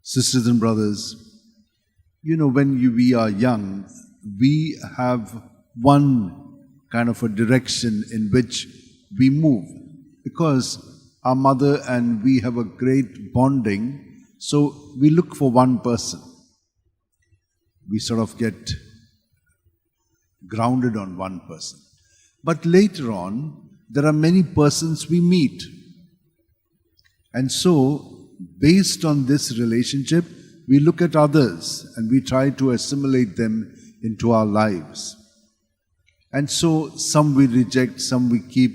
Sisters and brothers, when we are young, we have one kind of a direction in which we move because our mother and we have a great bonding, so we look for one person. We sort of get grounded on one person. But later on, there are many persons we meet. And so, based on this relationship, we look at others and we try to assimilate them into our lives. And so, some we reject, some we keep,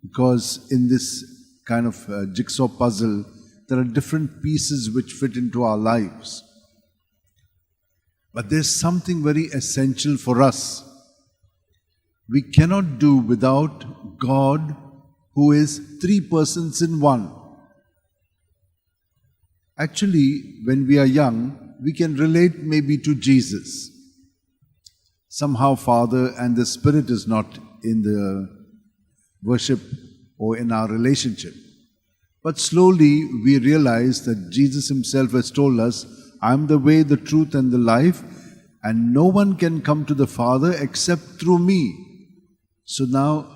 because in this kind of jigsaw puzzle, there are different pieces which fit into our lives. But there's something very essential for us. We cannot do without God, who is three persons in one. Actually, when we are young, we can relate maybe to Jesus. Somehow Father and the Spirit is not in the worship or in our relationship. But slowly we realize that Jesus himself has told us, I am the way, the truth and the life, and no one can come to the Father except through me. So now,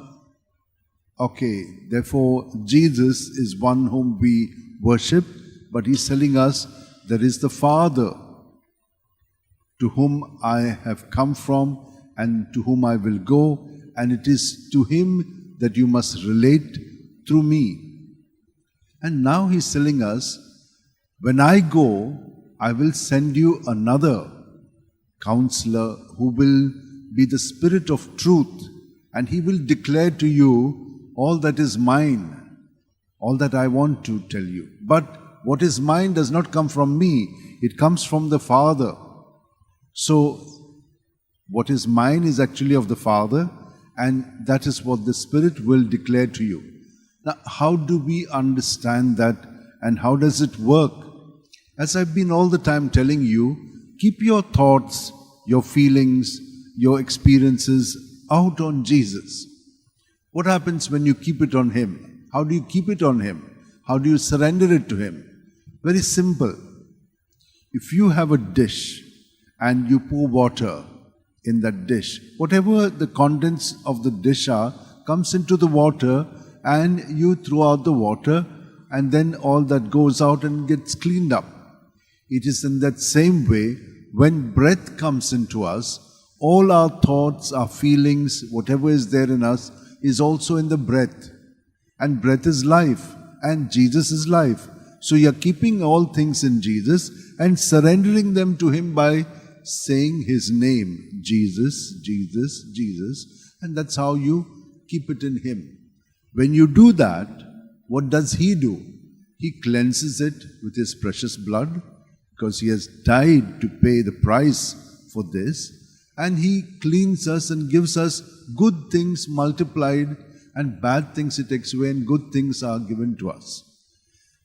therefore Jesus is one whom we worship, but he's telling us there is the Father to whom I have come from and to whom I will go, and it is to him that you must relate through me. And now he's telling us, when I go, I will send you another counselor who will be the Spirit of truth, and he will declare to you all that is mine, all that I want to tell you. But what is mine does not come from me, it comes from the Father. So, what is mine is actually of the Father, and that is what the Spirit will declare to you. Now, how do we understand that, and how does it work? As I've been all the time telling you, keep your thoughts, your feelings, your experiences out on Jesus. What happens when you keep it on him? How do you keep it on him? How do you surrender it to him? Very simple. If you have a dish and you pour water in that dish, whatever the contents of the dish are comes into the water, and you throw out the water, and then all that goes out and gets cleaned up. It is in that same way, when breath comes into us, all our thoughts, our feelings, whatever is there in us is also in the breath. And breath is life, and Jesus is life. So you are keeping all things in Jesus and surrendering them to him by saying his name, Jesus, Jesus, Jesus. And that's how you keep it in him. When you do that, what does he do? He cleanses it with his precious blood, because he has died to pay the price for this. And he cleans us and gives us good things multiplied, and bad things he takes away, and good things are given to us.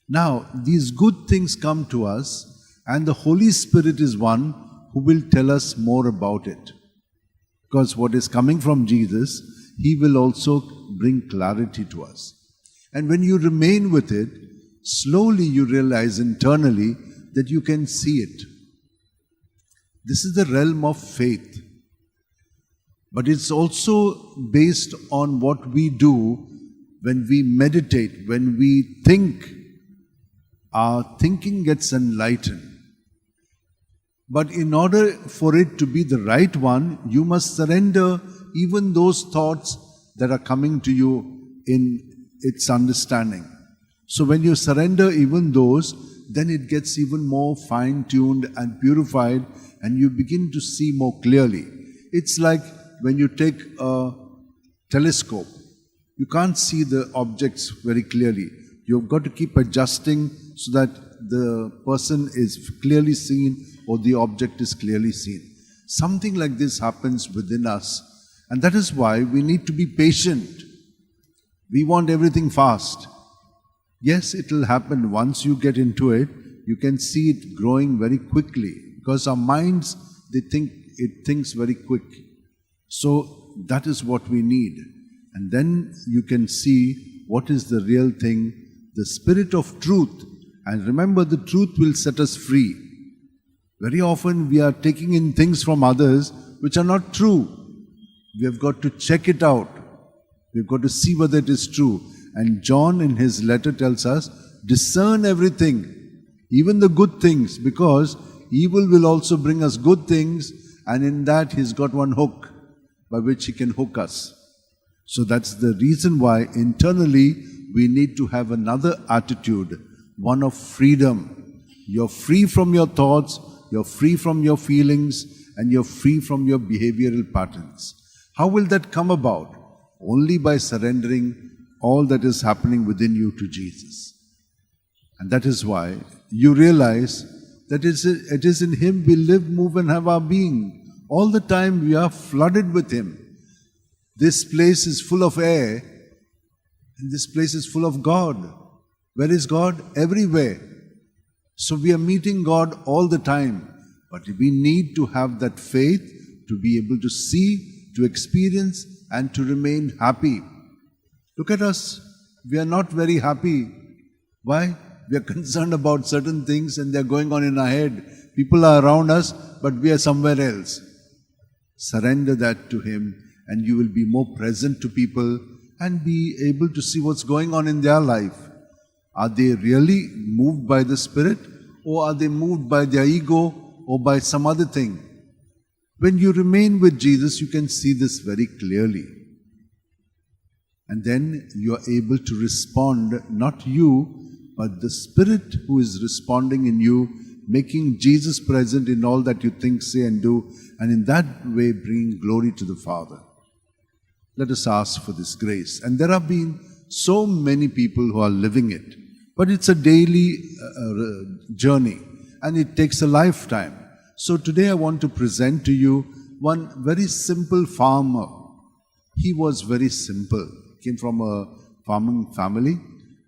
Now, these good things come to us, and the Holy Spirit is one who will tell us more about it. Because what is coming from Jesus, he will also bring clarity to us. And when you remain with it, slowly you realize internally that you can see it. This is the realm of faith. But it's also based on what we do when we meditate, when we think. Our thinking gets enlightened. But in order for it to be the right one, you must surrender even those thoughts that are coming to you in its understanding. So when you surrender even those, then it gets even more fine-tuned and purified, and you begin to see more clearly. It's like when you take a telescope, you can't see the objects very clearly. You've got to keep adjusting so that the person is clearly seen or the object is clearly seen. Something like this happens within us, and that is why we need to be patient. We want everything fast. Yes, it will happen once you get into it. You can see it growing very quickly, because our minds, it thinks very quick. So that is what we need. And then you can see what is the real thing. The Spirit of truth And remember, the truth will set us free. Very often we are taking in things from others which are not true. We have got to check it out. We've got to see whether it is true. And John in his letter tells us, discern everything, even the good things, because evil will also bring us good things, and in that he's got one hook by which he can hook us. So that's the reason why internally we need to have another attitude, one of freedom. You're free from your thoughts, you're free from your feelings, and you're free from your behavioral patterns. How will that come about? Only by surrendering all that is happening within you to Jesus. And that is why you realize that it is in Him we live, move, and have our being. All the time we are flooded with Him. This place is full of air, and this place is full of God. Where is God? Everywhere. So we are meeting God all the time. But we need to have that faith to be able to see, to experience, and to remain happy. Look at us. We are not very happy. Why? We are concerned about certain things and they are going on in our head. People are around us, but we are somewhere else. Surrender that to Him, and you will be more present to people and be able to see what's going on in their life. Are they really moved by the Spirit, or are they moved by their ego or by some other thing? When you remain with Jesus, you can see this very clearly. And then you are able to respond, not you, but the Spirit who is responding in you, making Jesus present in all that you think, say, and do, and in that way bringing glory to the Father. Let us ask for this grace. And there have been so many people who are living it, but it's a daily journey, and it takes a lifetime. So today I want to present to you one very simple farmer. He was very simple. Came from a farming family,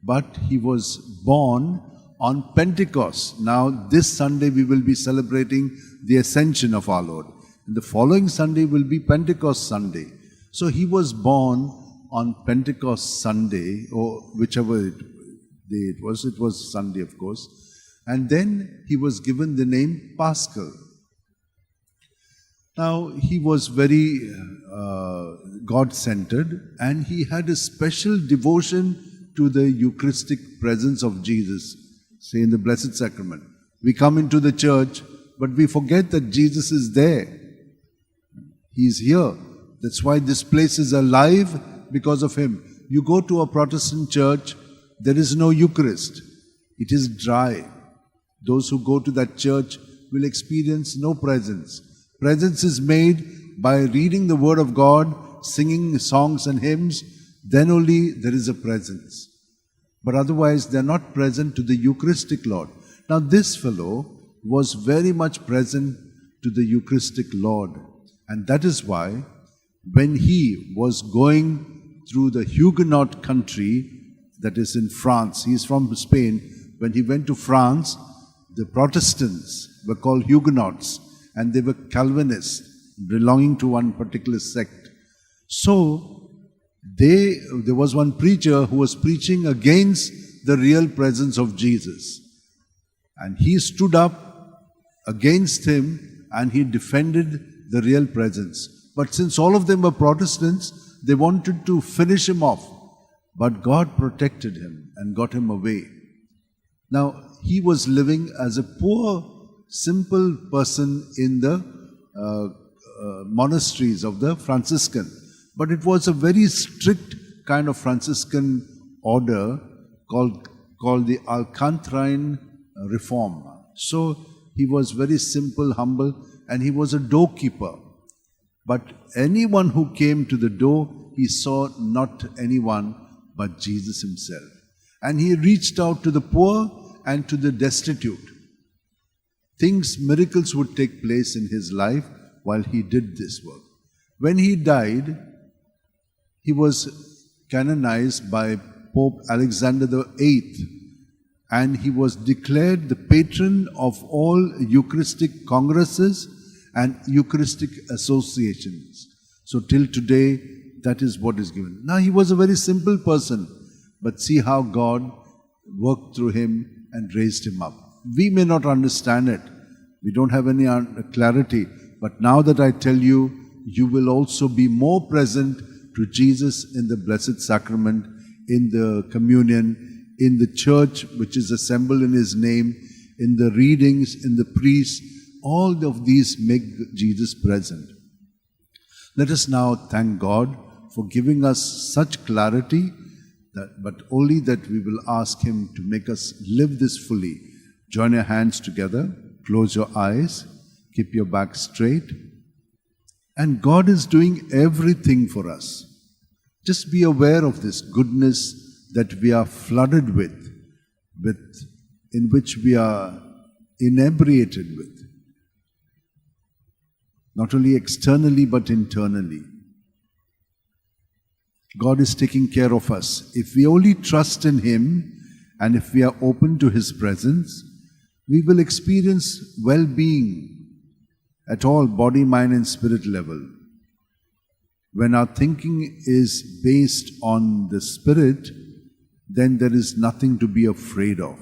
but he was born on Pentecost. Now this Sunday we will be celebrating the ascension of our Lord. And the following Sunday will be Pentecost Sunday. So he was born on Pentecost Sunday, or whichever day it was Sunday, of course. And then he was given the name Paschal. Now he was very God-centered, and he had a special devotion to the Eucharistic presence of Jesus, say in the Blessed Sacrament. We come into the church, but we forget that Jesus is there. He is here. That's why this place is alive, because of Him. You go to a Protestant church, there is no Eucharist. It is dry. Those who go to that church will experience no presence. Presence is made by reading the Word of God, singing songs and hymns. Then only there is a presence. But otherwise they are not present to the Eucharistic Lord. Now this fellow was very much present to the Eucharistic Lord. And that is why when he was going through the Huguenot country, that is in France, he is from Spain. When he went to France, the Protestants were called Huguenots, and they were Calvinists, belonging to one particular sect. So there was one preacher who was preaching against the real presence of Jesus. And he stood up against him and he defended the real presence. But since all of them were Protestants, they wanted to finish him off. But God protected him and got him away. Now, he was living as a poor, simple person in the monasteries of the Franciscan. But it was a very strict kind of Franciscan order called the Alcantarine Reform. So he was very simple, humble, and he was a doorkeeper. But anyone who came to the door, he saw not anyone but Jesus Himself. And he reached out to the poor and to the destitute. Miracles would take place in his life while he did this work. When he died, he was canonized by Pope Alexander VIII, and he was declared the patron of all Eucharistic congresses and Eucharistic associations. So till today, that is what is given. Now he was a very simple person, but see how God worked through him and raised him up. We may not understand it. We don't have any clarity. But now that I tell you, you will also be more present to Jesus in the Blessed Sacrament, in the communion, in the church which is assembled in His name, in the readings, in the priests. All of these make Jesus present. Let us now thank God for giving us such clarity, but only that we will ask Him to make us live this fully. Join your hands together, close your eyes, keep your back straight. And God is doing everything for us. Just be aware of this goodness that we are flooded with, in which we are inebriated with. Not only externally, but internally. God is taking care of us. If we only trust in Him, and if we are open to His presence, we will experience well-being at all body, mind and spirit level. When our thinking is based on the Spirit, then there is nothing to be afraid of.